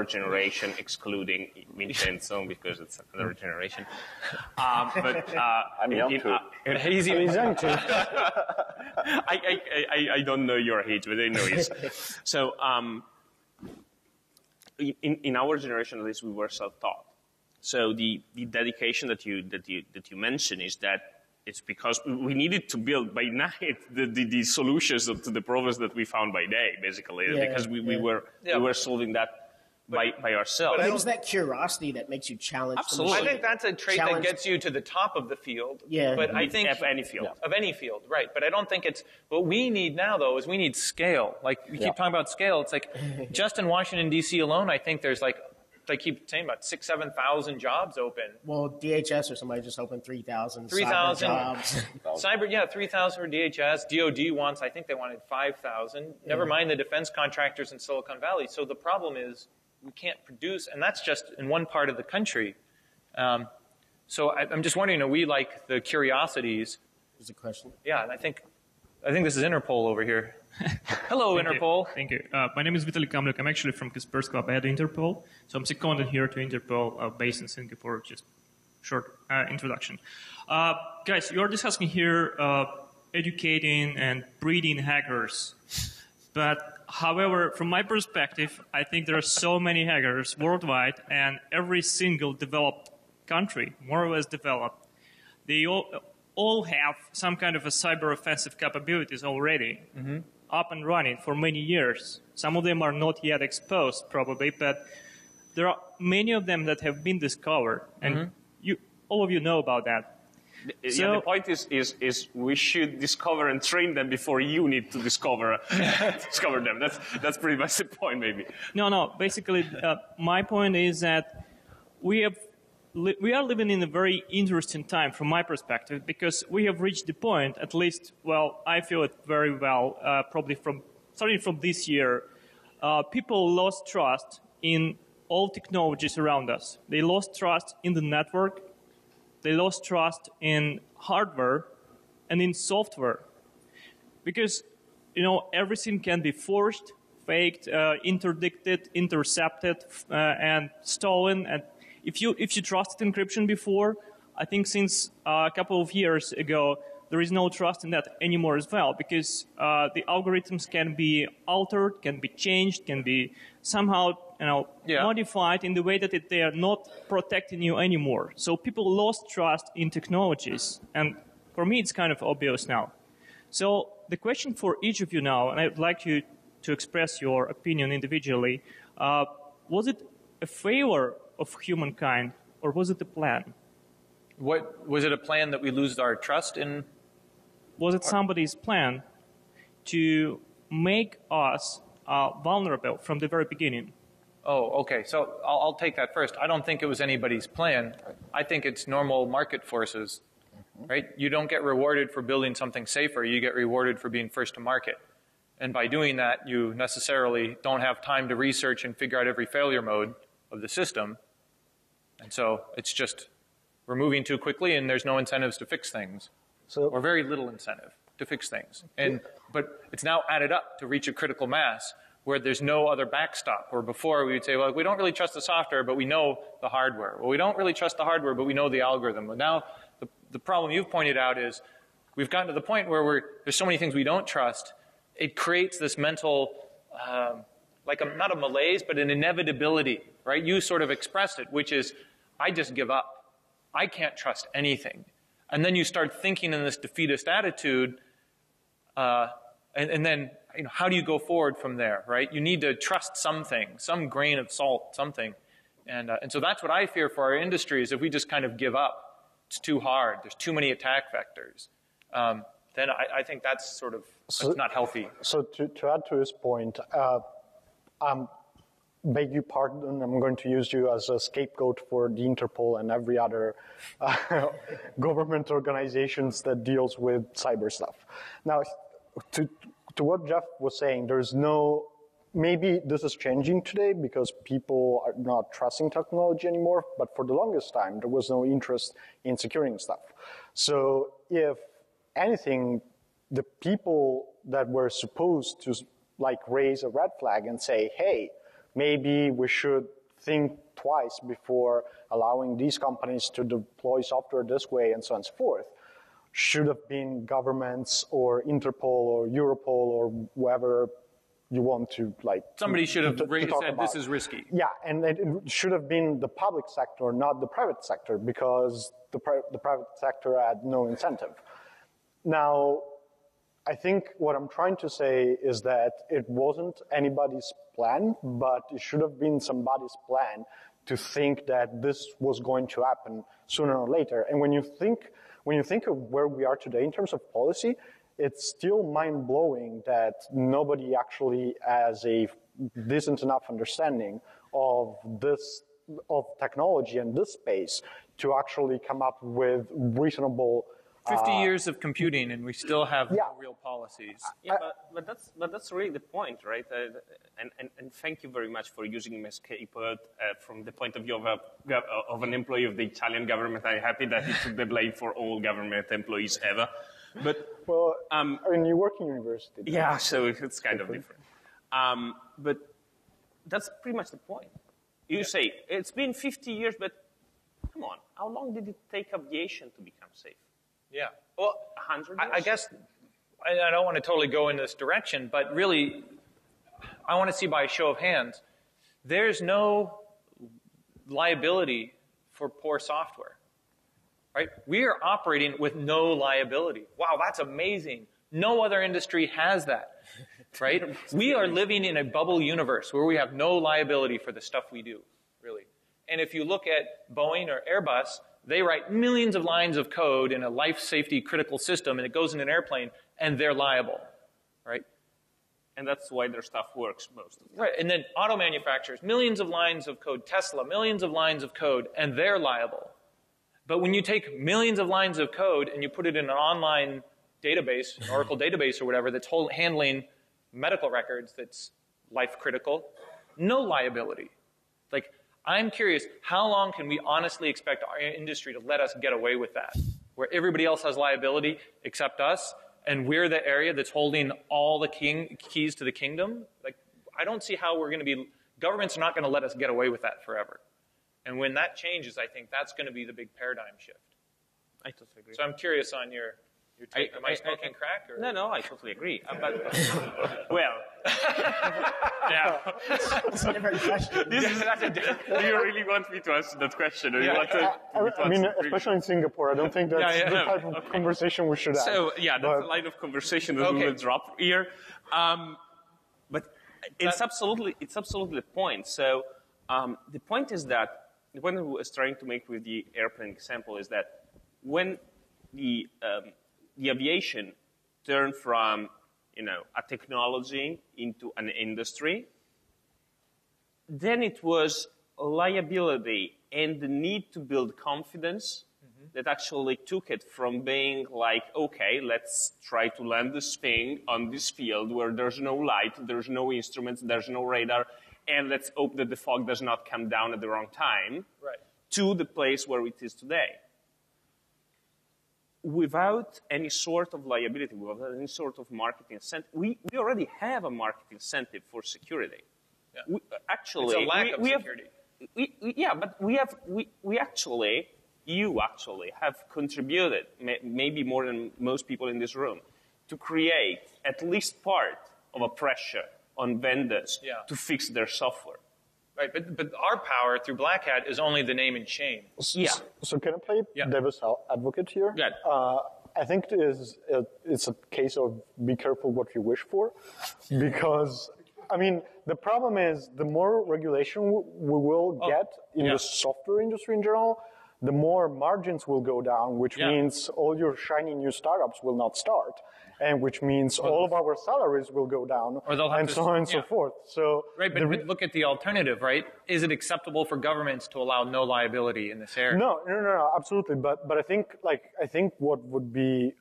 generation, excluding Vincenzo because it's another generation. But I'm young too. He's young too. I don't know your age, but I know his. So in our generation, at least, we were self-taught. So the dedication that you mentioned is that it's because we needed to build by night the solutions to the problems that we found by day, basically, because we were solving that by ourselves. But it was that curiosity that makes you challenge. Absolutely. I think that's a trait that gets you to the top of the field. Yeah. But I think of any field. Of any field, right. But I don't think it's what we need now, though, is we need scale. Like we keep talking about scale. It's like just in Washington, D.C. alone, I think there's like, they keep saying about 6,000-7,000 jobs open. Well, DHS or somebody just opened 3,000 jobs. 3,000 for DHS. DOD wants, I think they wanted 5,000. Never mind the defense contractors in Silicon Valley. So the problem is we can't produce, and that's just in one part of the country. So I'm just wondering, are we like the curiosities? Is a question. Yeah, and I think this is Interpol over here. Hello, Interpol. Thank you. My name is Vitaly Kamlyuk. I'm actually from Kaspersky Club at Interpol. So I'm seconded here to Interpol, based in Singapore. Just short introduction. Guys, you're discussing here educating and breeding hackers. But however, from my perspective, I think there are so many hackers worldwide, and every single developed country, more or less developed, they all have some kind of a cyber offensive capabilities already up and running for many years. Some of them are not yet exposed, probably, but there are many of them that have been discovered, and all of you know about that. Yeah, the point is we should discover and train them before you need to discover them. That's pretty much the point, maybe. No. Basically, my point is that we are living in a very interesting time from my perspective, because we have reached the point, at least, well, I feel it very well, probably starting from this year, people lost trust in all technologies around us. They lost trust in the network. They lost trust in hardware and in software, because, everything can be forged, faked, interdicted, intercepted, and stolen. And if you trusted encryption before, I think since a couple of years ago, there is no trust in that anymore as well, because the algorithms can be altered, can be changed, can be somehow modified in the way that they are not protecting you anymore. So people lost trust in technologies, and for me it's kind of obvious now. So the question for each of you now, and I'd like you to express your opinion individually, was it a failure of humankind, or was it a plan? What was it, a plan that we lose our trust in? Was it somebody's plan to make us vulnerable from the very beginning? Oh, okay. So I'll take that first. I don't think it was anybody's plan. I think it's normal market forces, right? You don't get rewarded for building something safer. You get rewarded for being first to market. And by doing that, you necessarily don't have time to research and figure out every failure mode of the system. And so it's just we're moving too quickly, and there's no incentives to fix things, or very little incentive to fix things. But it's now added up to reach a critical mass where there's no other backstop. Where before we would say, well, we don't really trust the software, but we know the hardware. Well, we don't really trust the hardware, but we know the algorithm. But now the problem you've pointed out is we've gotten to the point where there's so many things we don't trust. It creates this mental, not a malaise, but an inevitability, right? You sort of expressed it, which is, I just give up. I can't trust anything. And then you start thinking in this defeatist attitude, and then how do you go forward from there, right? You need to trust something, some grain of salt, something. And so that's what I fear for our industry, is if we just kind of give up, it's too hard, there's too many attack vectors, then I think that's that's not healthy. So to add to his point, beg your pardon, I'm going to use you as a scapegoat for the Interpol and every other government organizations that deals with cyber stuff. Now, to what Jeff was saying, maybe this is changing today because people are not trusting technology anymore, but for the longest time, there was no interest in securing stuff. So if anything, the people that were supposed to raise a red flag and say, hey, maybe we should think twice before allowing these companies to deploy software this way and so on and so forth, should have been governments or Interpol or Europol or whoever you want to Somebody should have said this is risky. Yeah, and it should have been the public sector, not the private sector, because the private sector had no incentive. Now, I think what I'm trying to say is that it wasn't anybody's plan, but it should have been somebody's plan to think that this was going to happen sooner or later. And when you think of where we are today in terms of policy, it's still mind-blowing that nobody actually has a decent enough understanding of technology and this space to actually come up with reasonable 50 years of computing, and we still have no real policies. Yeah, but that's really the point, right? And thank you very much for using my scapegoat from the point of view of an employee of the Italian government. I'm happy that he took the blame for all government employees ever. But you work in university. Yeah, so it's kind of different. But that's pretty much the point. You say it's been 50 years, but come on, how long did it take aviation to become safe? Yeah. Well, 100 years? I guess I don't want to totally go in this direction, but really, I want to see by a show of hands, there's no liability for poor software. right? We are operating with no liability. Wow, that's amazing. No other industry has that, right? We are living in a bubble universe where we have no liability for the stuff we do, really. And if you look at Boeing or Airbus, they write millions of lines of code in a life safety critical system, and it goes in an airplane, and they're liable, right? And that's why their stuff works most of the time. Right, and then auto manufacturers, millions of lines of code. Tesla, millions of lines of code, and they're liable. But when you take millions of lines of code and you put it in an online database, an Oracle database or whatever, that's handling medical records that's life critical, no liability. Like, I'm curious, how long can we honestly expect our industry to let us get away with that? Where everybody else has liability except us, and we're the area that's holding all the keys to the kingdom? Like, I don't see how we're going to be, governments are not going to let us get away with that forever. And when that changes, I think that's going to be the big paradigm shift. I totally agree. So I'm curious on your take. Am I smoking crack? Or? No, I totally agree. Well, yeah. It's a different question. Do you really want me to answer that question? Or you want to, I mean, especially in Singapore, I don't think that's the type of conversation we should have. So, yeah, that's the line of conversation that we will drop here. But it's absolutely the point. So the point is that the point I was trying to make with the airplane example is that when the aviation turned from, a technology into an industry, then it was liability and the need to build confidence that actually took it from being like, okay, let's try to land this thing on this field where there's no light, there's no instruments, there's no radar, and let's hope that the fog does not come down at the wrong time, to the place where it is today. Without any sort of liability, without any sort of market incentive, we already have a market incentive for security. Yeah. Actually, it's a lack of security. You actually have contributed, maybe more than most people in this room, to create at least part of a pressure on vendors to fix their software. Right, but our power through Black Hat is only the name and shame. Yeah. So can I play devil's advocate here? Yeah. I think it's a case of be careful what you wish for, because I mean the problem is the more regulation we will get in the software industry in general, the more margins will go down, which means all your shiny new startups will not start, and which means all of our salaries will go down, or they'll have and so on and so forth. So right, but look at the alternative, right? Is it acceptable for governments to allow no liability in this area? No, absolutely. But I think what would be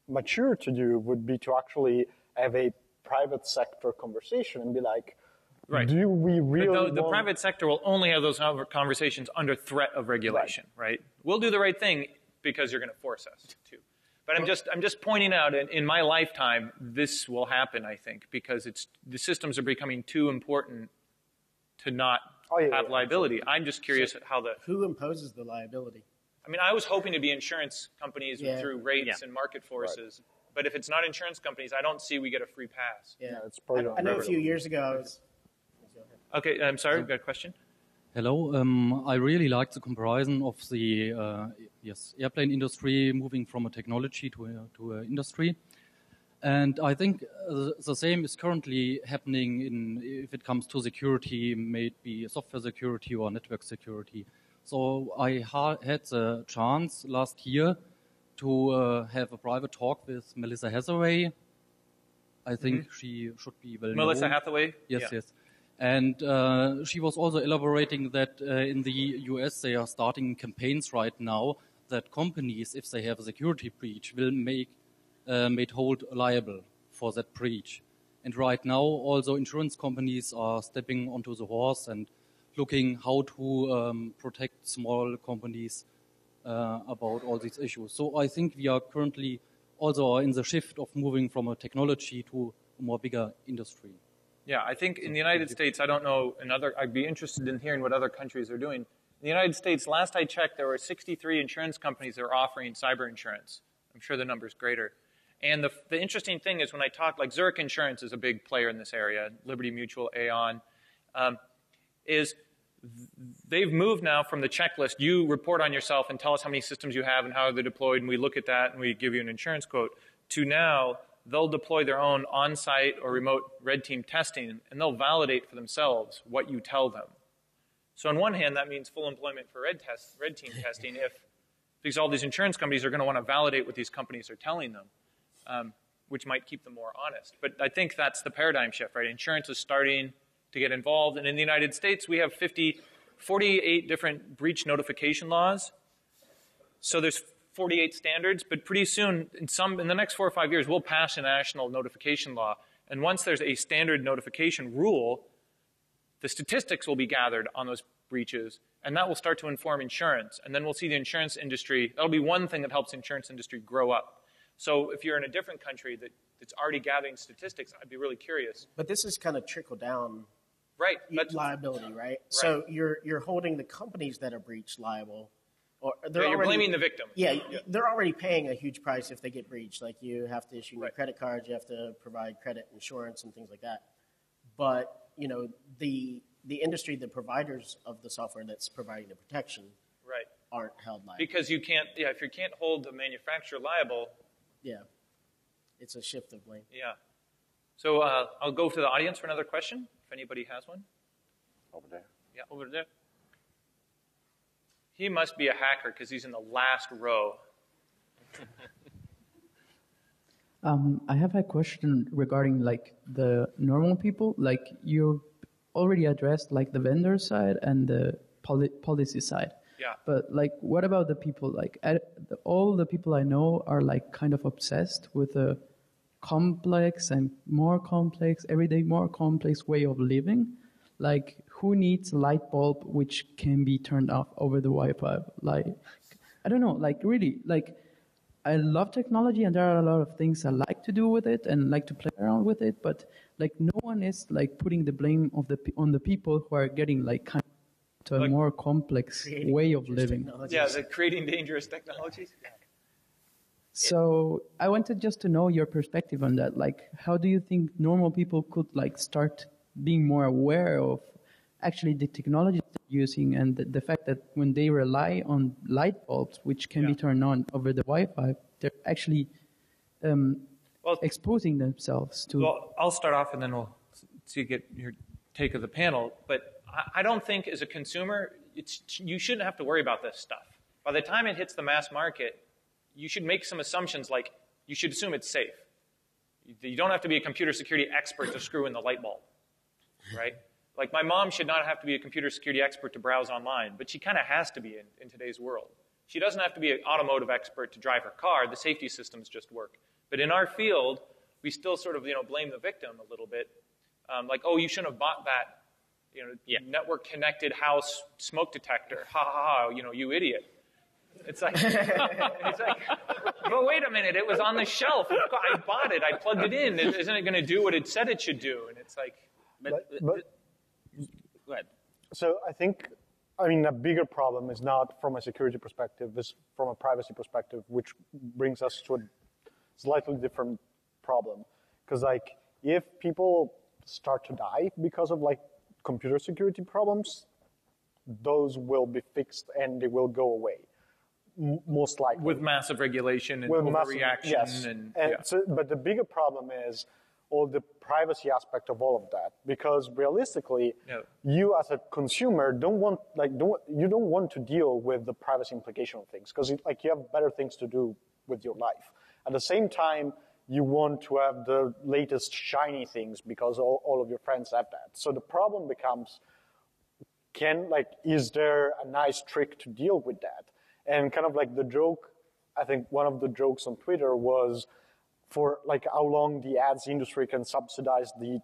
mature to do would be to actually have a private sector conversation and be like, do we really the private sector will only have those conversations under threat of regulation, right? We'll do the right thing because you're going to force us to. But I'm just pointing out, in my lifetime, this will happen, I think, because the systems are becoming too important to not have liability. I'm just curious how who imposes the liability? I mean, I was hoping to be insurance companies through rates and market forces. But if it's not insurance companies, I don't see we get a free pass. Yeah, it's probably I know a few years ago I was... Okay, I'm sorry, we've got a question. Hello, I really like the comparison of the airplane industry moving from a technology to an industry. And I think the same is currently happening if it comes to security, maybe software security or network security. So I had the chance last year to have a private talk with Melissa Hathaway. I think she should be well known. Melissa Hathaway? Yes. And she was also elaborating that in the US they are starting campaigns right now that companies, if they have a security breach, will made hold liable for that breach. And right now also insurance companies are stepping onto the horse and looking how to protect small companies about all these issues. So I think we are currently also in the shift of moving from a technology to a more bigger industry. Yeah, I think in the United States, I don't know, I'd be interested in hearing what other countries are doing. In the United States, last I checked, there were 63 insurance companies that were offering cyber insurance. I'm sure the number's greater. And the interesting thing is when I talk, like Zurich Insurance is a big player in this area, Liberty Mutual, Aon, is they've moved now from the checklist, you report on yourself and tell us how many systems you have and how they're deployed, and we look at that and we give you an insurance quote, to now they'll deploy their own on-site or remote red team testing, and they'll validate for themselves what you tell them. So on one hand, that means full employment for red team testing because all these insurance companies are going to want to validate what these companies are telling them, which might keep them more honest. But I think that's the paradigm shift, right? Insurance is starting to get involved. And in the United States, we have 48 different breach notification laws. So there's 48 standards, but pretty soon, in the next 4 or 5 years, we'll pass a national notification law. And once there's a standard notification rule, the statistics will be gathered on those breaches, and that will start to inform insurance. And then we'll see the insurance industry. That'll be one thing that helps the insurance industry grow up. So if you're in a different country that's already gathering statistics, I'd be really curious. But this is kind of trickle down liability, right? So you're holding the companies that are breached liable. Or you're blaming the victim. Yeah, they're already paying a huge price if they get breached. Like you have to issue new credit cards, you have to provide credit insurance and things like that. But, you know, the industry, the providers of the software that's providing the protection aren't held liable. Because you can't, if you can't hold the manufacturer liable. Yeah, it's a shift of blame. Yeah. So I'll go to the audience for another question, if anybody has one. Over there. Yeah, over there. He must be a hacker because he's in the last row. I have a question regarding like the normal people. Like you already addressed like the vendor side and the policy side. Yeah. But like, what about the people? Like all the people I know are like kind of obsessed with a complex and more complex, everyday more complex way of living. Like, who needs a light bulb which can be turned off over the Wi-Fi? Like, I don't know, like really, like, I love technology and there are a lot of things I like to do with it and like to play around with it, but like no one is like putting the blame of on the people who are getting like kind of to a more complex way of living. Yeah, creating dangerous technologies. So I wanted just to know your perspective on that. Like, how do you think normal people could like start being more aware of actually the technology they're using and the fact that when they rely on light bulbs, which can be turned on over the Wi-Fi, they're actually exposing themselves to... Well, I'll start off and then we'll see get your take of the panel. But I don't think as a consumer, you shouldn't have to worry about this stuff. By the time it hits the mass market, you should make some assumptions like you should assume it's safe. You don't have to be a computer security expert to screw in the light bulb, right? Like my mom should not have to be a computer security expert to browse online, but she kind of has to be in today's world. She doesn't have to be an automotive expert to drive her car. The safety systems just work. But in our field, we still sort of blame the victim a little bit. Like, oh, you shouldn't have bought that network connected house smoke detector. Ha ha ha, you idiot. It's like, but wait a minute, it was on the shelf. I bought it, I plugged it in. Isn't it going to do what it said it should do? And it's like, But go ahead. So I think, a bigger problem is not from a security perspective, it's from a privacy perspective, which brings us to a slightly different problem. Because like, if people start to die because of like computer security problems, those will be fixed and they will go away. Most likely. With massive regulation and overreaction. Yes. But the bigger problem is all the privacy aspect of all of that. Because realistically, you as a consumer don't want to deal with the privacy implication of things. Because you have better things to do with your life. At the same time, you want to have the latest shiny things because all of your friends have that. So the problem becomes, is there a nice trick to deal with that? And kind of like the joke, I think one of the jokes on Twitter was for like how long the ads industry can subsidize the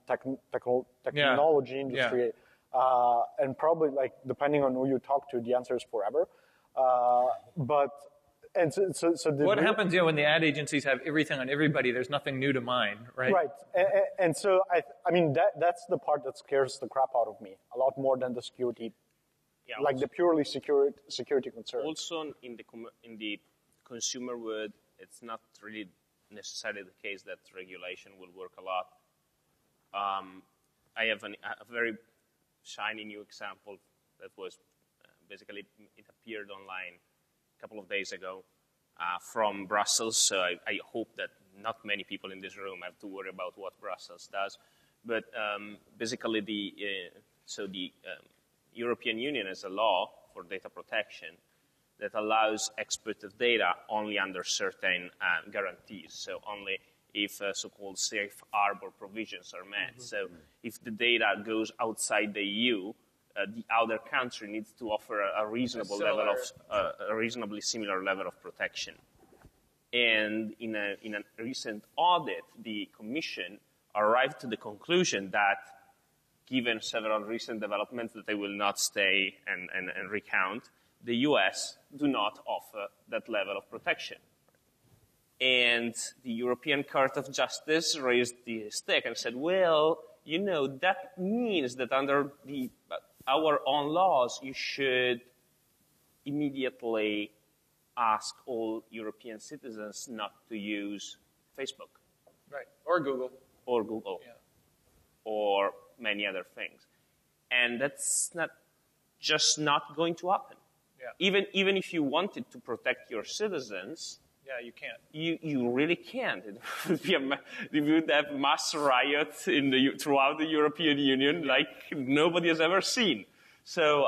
technology industry. And probably like depending on who you talk to, the answer is forever. What happens when the ad agencies have everything on everybody? There's nothing new to mine, right? Right. And so that's the part that scares the crap out of me a lot more than the security. Yeah, like the purely security concern. Also, in the consumer world, it's not really necessarily the case that regulation will work a lot. I have a very shiny new example that was basically, it appeared online a couple of days ago from Brussels. So I hope that not many people in this room have to worry about what Brussels does. But basically, the European Union has a law for data protection that allows export of data only under certain guarantees. So only if so-called safe harbor provisions are met. Mm-hmm. So if the data goes outside the EU, the other country needs to offer a reasonable level of a reasonably similar level of protection. And in a recent audit, the Commission arrived to the conclusion that, given several recent developments that I will not stay and recount, the US do not offer that level of protection. And the European Court of Justice raised the stick and said, well, you know, that means that under our own laws, you should immediately ask all European citizens not to use Facebook. Right, or Google. Or Google. Yeah. Or many other things. And that's just not going to happen. Yeah. Even if you wanted to protect your citizens, yeah, you can't. You really can't. You would have mass riots throughout the European Union like nobody has ever seen. So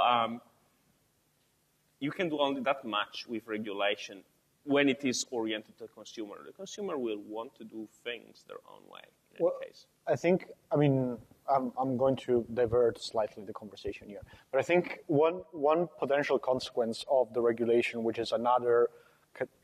you can do only that much with regulation when it is oriented to the consumer. The consumer will want to do things their own way in any case. I think, I'm going to divert slightly the conversation here. But I think one potential consequence of the regulation, which is another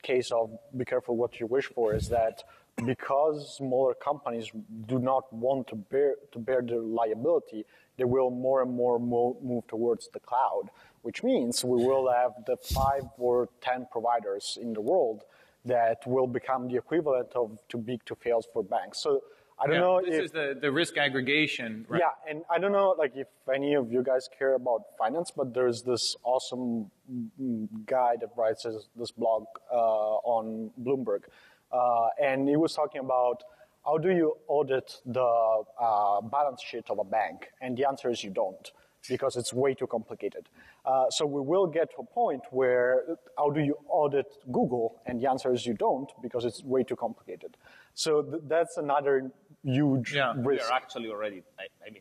case of be careful what you wish for, is that because smaller companies do not want to bear the liability, they will more and more move towards the cloud, which means we will have the 5 or 10 providers in the world that will become the equivalent of too big to fail for banks. So I don't know. This is the risk aggregation, right? Yeah, and I don't know, if any of you guys care about finance, but there's this awesome guy that writes this blog on Bloomberg, and he was talking about how do you audit the balance sheet of a bank, and the answer is you don't, because it's way too complicated. So we will get to a point where how do you audit Google, and the answer is you don't, because it's way too complicated. So that's another huge risk. We are actually already,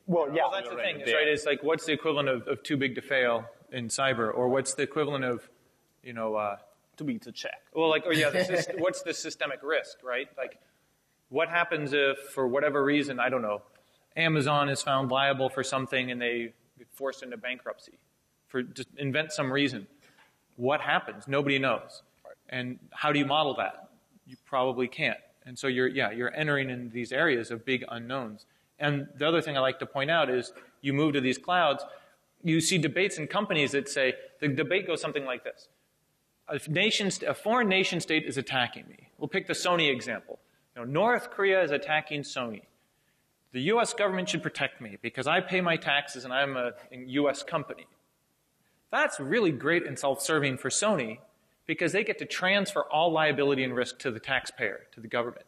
well, that's the thing, right? It's like, what's the equivalent of too big to fail in cyber, or what's the equivalent of, too big to check? Well, what's the systemic risk, right? Like, what happens if, for whatever reason, I don't know, Amazon is found liable for something and they get forced into bankruptcy, just invent some reason. What happens? Nobody knows. Right. And how do you model that? You probably can't. And so you're entering in these areas of big unknowns. And the other thing I like to point out is you move to these clouds, you see debates in companies that say, the debate goes something like this. A foreign nation state is attacking me. We'll pick the Sony example. North Korea is attacking Sony. The U.S. government should protect me because I pay my taxes and I'm a U.S. company. That's really great and self-serving for Sony, because they get to transfer all liability and risk to the taxpayer, to the government.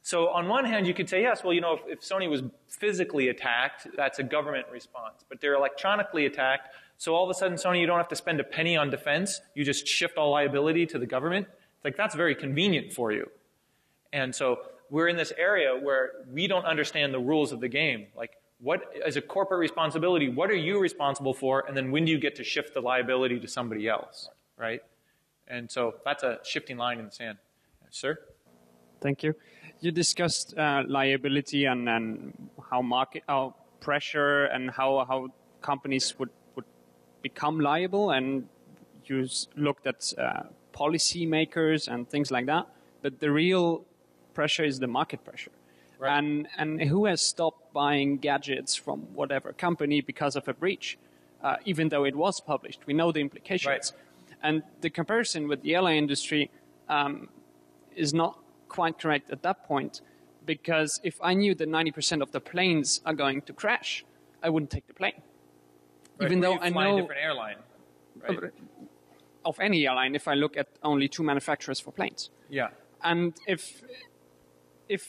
So on one hand, you could say, yes, well, if Sony was physically attacked, that's a government response. But they're electronically attacked, so all of a sudden, Sony, you don't have to spend a penny on defense. You just shift all liability to the government. It's like, that's very convenient for you. And so we're in this area where we don't understand the rules of the game. Like, what, as a corporate responsibility, what are you responsible for? And then when do you get to shift the liability to somebody else? Right? And so that's a shifting line in the sand. Sir? Thank you. You discussed liability and how pressure and how companies would become liable, and you looked at policy makers and things like that. But the real pressure is the market pressure. Right. And who has stopped buying gadgets from whatever company because of a breach, even though it was published? We know the implications. Right. And the comparison with the airline industry is not quite correct at that point, because if I knew that 90% of the planes are going to crash, I wouldn't take the plane. Right. Even though I know a different airline, right? Of any airline, if I look at only 2 manufacturers for planes. Yeah. And if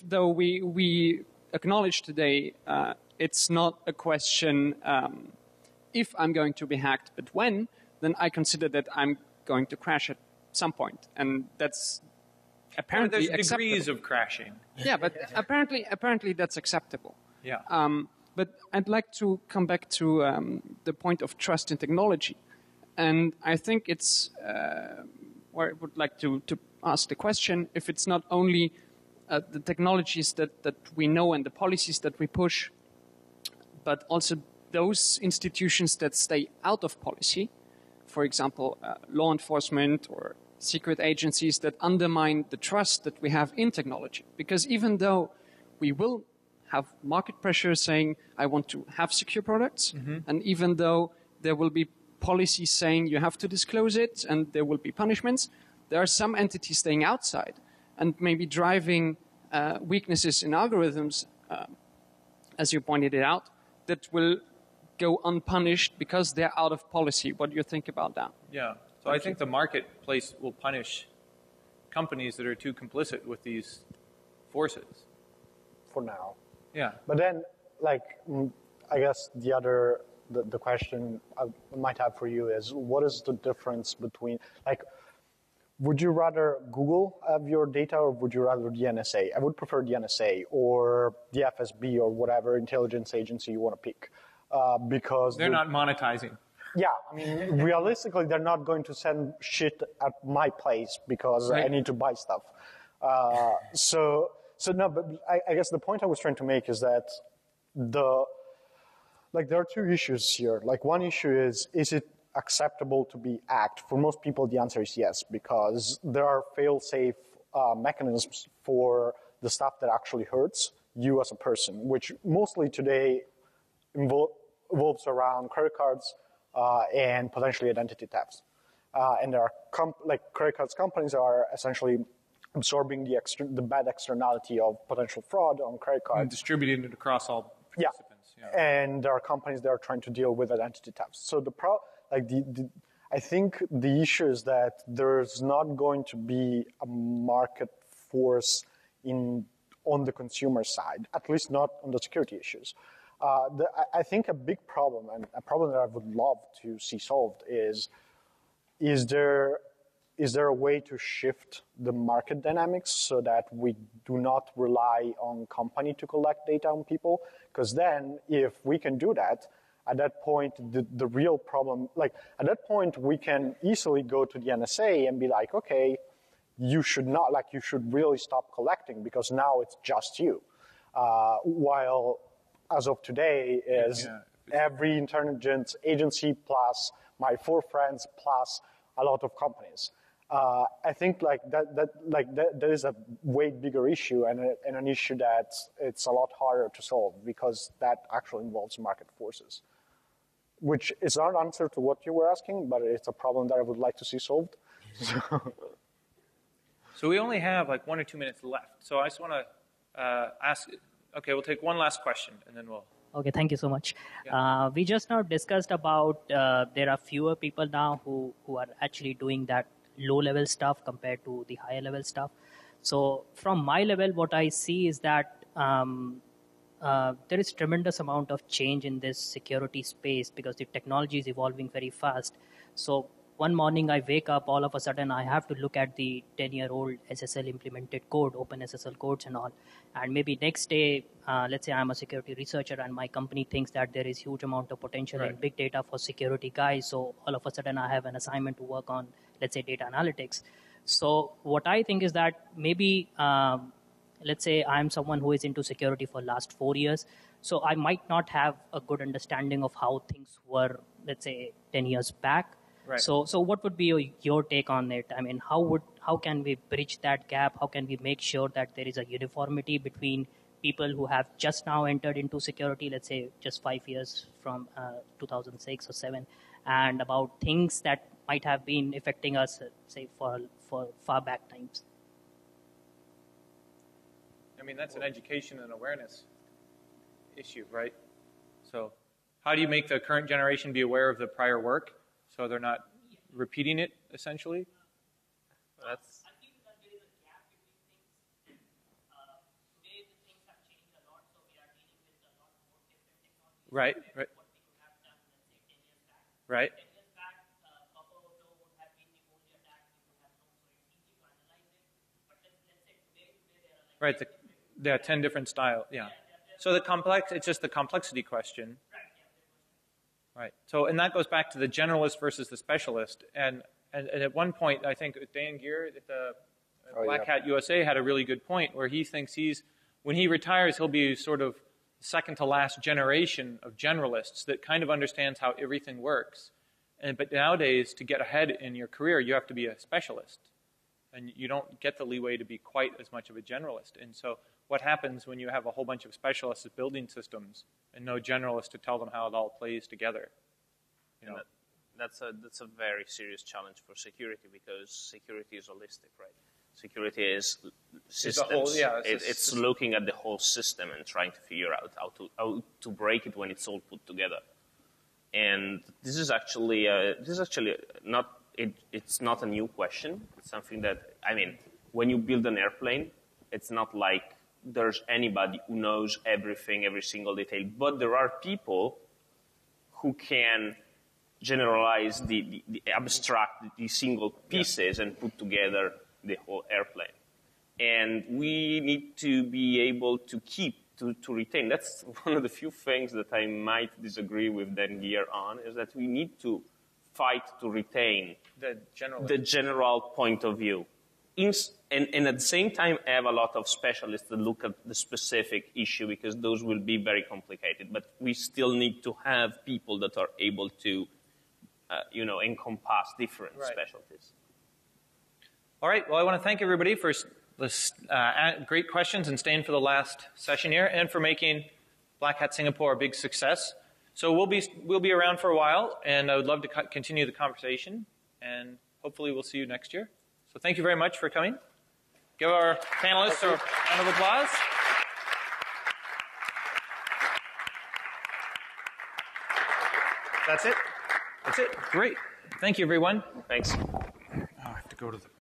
though we acknowledge today, it's not a question if I'm going to be hacked, but when, then I consider that I'm going to crash at some point. And that's apparently there's acceptable. degrees of crashing. Yeah, but apparently that's acceptable. Yeah. But I'd like to come back to the point of trust in technology. And I think it's where I would like to ask the question, if it's not only the technologies that we know and the policies that we push, but also those institutions that stay out of policy, for example, law enforcement or secret agencies that undermine the trust that we have in technology. Because even though we will have market pressure saying, I want to have secure products, and even though there will be policies saying you have to disclose it and there will be punishments, there are some entities staying outside and maybe driving weaknesses in algorithms, as you pointed it out, that will go unpunished because they're out of policy. What do you think about that? Yeah. So I think the marketplace will punish companies that are too complicit with these forces. For now. Yeah. But then, like, I guess the question I might have for you is, what is the difference between, like, would you rather Google have your data or would you rather the NSA? I would prefer the NSA or the FSB or whatever intelligence agency you want to pick. Because they're not monetizing. Yeah, I mean, realistically, they're not going to send shit at my place because I need to buy stuff. So no, but I guess the point I was trying to make is that there are two issues here. Like, one issue is it acceptable to be hacked? For most people, the answer is yes, because there are fail-safe mechanisms for the stuff that actually hurts you as a person, which mostly today revolves around credit cards and potentially identity thefts. And there are credit cards companies are essentially absorbing the bad externality of potential fraud on credit cards. And distributing it across all participants. Yeah. And there are companies that are trying to deal with identity thefts. So I think the issue is that there's not going to be a market force on the consumer side, at least not on the security issues. I think a big problem, and a problem that I would love to see solved, is there a way to shift the market dynamics so that we do not rely on company to collect data on people? Because then, if we can do that, at that point, the real problem, at that point, we can easily go to the NSA and be like, okay, you should really stop collecting because now it's just you. While as of today is every intelligence agency plus my 4 friends plus a lot of companies. I think that is a way bigger issue and an issue that it's a lot harder to solve because that actually involves market forces, which is not an answer to what you were asking, but it's a problem that I would like to see solved. So we only have 1 or 2 minutes left. So I just want to ask. Okay, we'll take one last question and then we'll. Okay, thank you so much. Yeah. We just now discussed about there are fewer people now who are actually doing that low-level stuff compared to the higher-level stuff. So from my level, what I see is that there is tremendous amount of change in this security space because the technology is evolving very fast. So one morning I wake up, all of a sudden I have to look at the 10-year-old SSL implemented code, open SSL codes and all. And maybe next day, let's say I'm a security researcher and my company thinks that there is huge amount of potential in big data for security guys. So all of a sudden I have an assignment to work on, let's say, data analytics. So what I think is that maybe, let's say I'm someone who is into security for last 4 years. So I might not have a good understanding of how things were, let's say, 10 years back. Right. So what would be your take on it? I mean, how can we bridge that gap? How can we make sure that there is a uniformity between people who have just now entered into security, let's say just 5 years from 2006 or 7, and about things that might have been affecting us, say, for far back times? I mean, that's an education and awareness issue, right? So how do you make the current generation be aware of the prior work so they're not repeating it, essentially? That's I feel that there is a gap between things. Today, the things have changed a lot, so we are dealing with a lot more different technologies. Right. What we could have done, let's say, 10 right? Right, there are 10 different styles, yeah. So it's just the complexity question. Right, so, and that goes back to the generalist versus the specialist. And at one point, I think Dan Gear at the Black Hat USA had a really good point where he thinks when he retires, he'll be sort of second to last generation of generalists that kind of understands how everything works. But nowadays, to get ahead in your career, you have to be a specialist. And you don't get the leeway to be quite as much of a generalist. And so what happens when you have a whole bunch of specialists at building systems and no generalists to tell them how it all plays together? You know? That's a very serious challenge for security, because security is holistic, right? Security is systems. It's looking at the whole system and trying to figure out how to break it when it's all put together. And this is actually not. It's not a new question. It's something that, I mean, when you build an airplane, it's not like there's anybody who knows everything, every single detail. But there are people who can generalize the abstract, the single pieces and put together the whole airplane. And we need to be able to to retain. That's one of the few things that I might disagree with Dan Gear on, is that we need to fight to retain the general point of view. And at the same time, have a lot of specialists that look at the specific issue, because those will be very complicated. But we still need to have people that are able to, encompass different specialties. All right. Well, I want to thank everybody for this great questions and staying for the last session here, and for making Black Hat Singapore a big success. So we'll be around for a while, and I would love to continue the conversation, and hopefully we'll see you next year. So thank you very much for coming. Give our panelists a round of applause. That's it. Great. Thank you, everyone. Thanks. I have to go to the